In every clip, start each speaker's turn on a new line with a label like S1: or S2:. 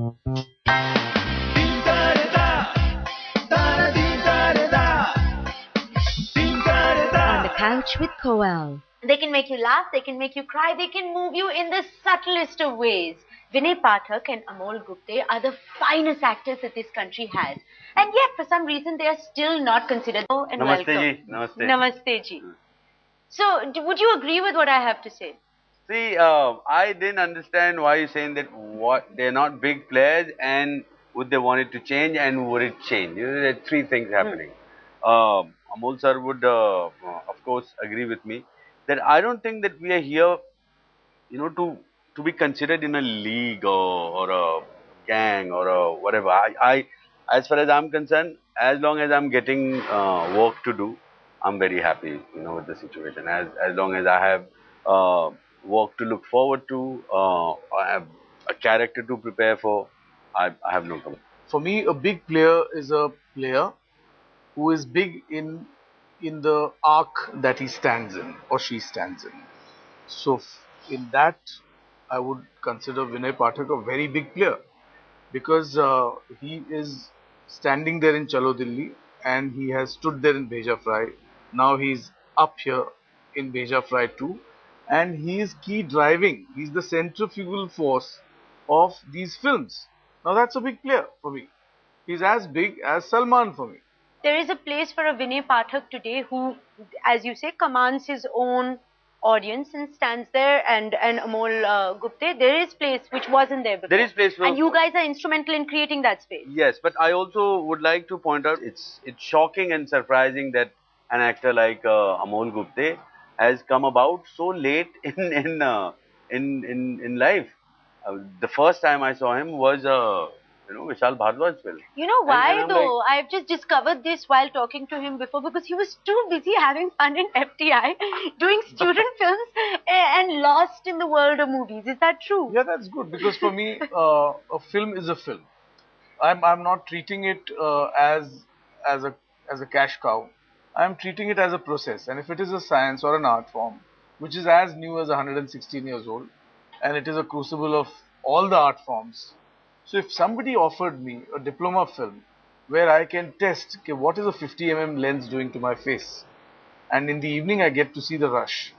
S1: On the couch with Koel. They can make you laugh, they can make you cry, they can move you in the subtlest of ways. Vinay Pathak and Amol Gupte are the finest actors that this country has. And yet, for some reason, they are still not considered. Oh, and
S2: Namaste
S1: welcome.
S2: ji. Namaste.
S1: Namaste ji. So, would you agree with what I have to say?
S2: See, I didn't understand why you're saying that they're not big players and would they want it to change and would it change? You know, there are three things happening. Amol sir would, of course, agree with me that I don't think that we are here, to be considered in a league or a gang or a whatever. As far as I'm concerned, as long as I'm getting work to do, I'm very happy, with the situation. As long as I have work to look forward to, I have a character to prepare for, I have no complaint.
S3: For me, a big player is a player who is big in the arc that he stands in or she stands in. So in that, I would consider Vinay Pathak a very big player because he is standing there in Chalo Dilli and he has stood there in Bheja Fry. Now he's up here in Bheja Fry 2 and he is key driving. He's the centrifugal force of these films. Now that's a big player for me. He's as big as Salman for me.
S1: There is a place for a Vinay Pathak today who, as you say, commands his own audience and stands there, and Amol Gupte, there is place which wasn't there before.
S2: There is place for,
S1: and you guys are instrumental in creating that space.
S2: Yes, but I also would like to point out it's shocking and surprising that an actor like Amol Gupte has come about so late in life. The first time I saw him was Vishal Bhardwaj film.
S1: You know why
S2: and
S1: though? I've just discovered this while talking to him before because he was too busy having fun in FTI, doing student films and lost in the world of movies. Is that true?
S3: Yeah, that's good because for me, a film is a film. I'm not treating it as a cash cow. I'm treating it as a process, and if it is a science or an art form, which is as new as 116 years old, and it is a crucible of all the art forms. So if somebody offered me a diploma film where I can test what is a 50 lens doing to my face, and in the evening I get to see the rush,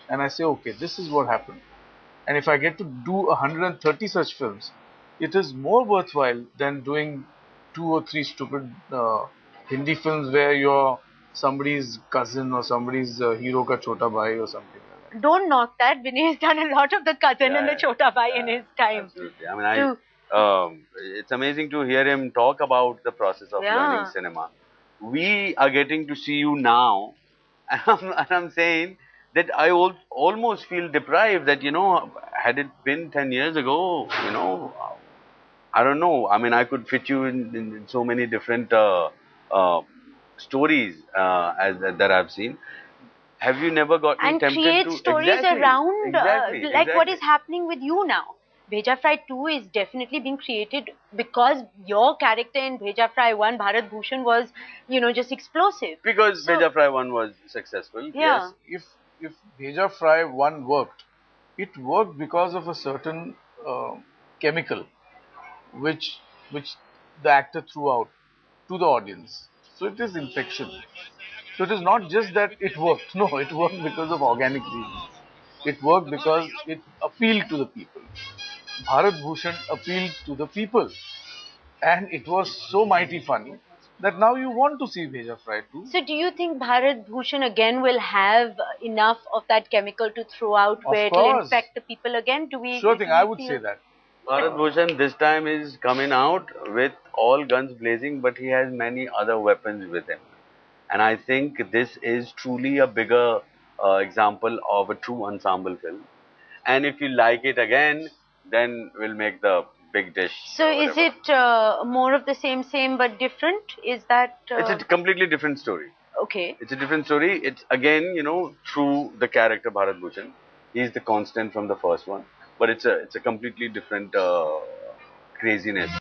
S3: and I say, okay, this is what happened. And if I get to do 130 such films, it is more worthwhile than doing 2 or 3 stupid Hindi films where you're somebody's cousin or somebody's hero ka chota bhai or something like that.
S1: Don't knock that. Vinay has done a lot of the cousin and the chota bhai in his time.
S2: Absolutely. I mean, it's amazing to hear him talk about the process of learning cinema. We are getting to see you now, and I'm saying that I almost feel deprived that, had it been 10 years ago, I don't know. I mean, I could fit you in so many different stories that I've seen. Have you never gotten tempted to...
S1: And create stories around like what is happening with you now. Bheja Fry 2 is definitely being created because your character in Bheja Fry 1, Bharat Bhushan, was, just explosive.
S2: Because Bheja Fry 1 was successful,
S1: yeah.
S2: Yes.
S3: If Bheja Fry 1 worked, it worked because of a certain chemical which the actor threw out to the audience. So it is infection. So it is not just that it worked. No, it worked because of organic reasons. It worked because it appealed to the people. Bharat Bhushan appealed to the people. And it was so mighty funny that now you want to see Bheja Fry 2.
S1: So do you think Bharat Bhushan again will have enough of that chemical to throw out where it will infect the people again?
S3: Sure thing, I would say that.
S2: Bharat Bhushan this time is coming out with all guns blazing, but he has many other weapons with him. And I think this is truly a bigger example of a true ensemble film. And if you like it again, then we'll make the big dish.
S1: So is it more of the same but different? Is that...
S2: It's a completely different story.
S1: Okay.
S2: It's a different story. It's again, through the character Bharat Bhushan. He's the constant from the first one. But it's a completely different craziness.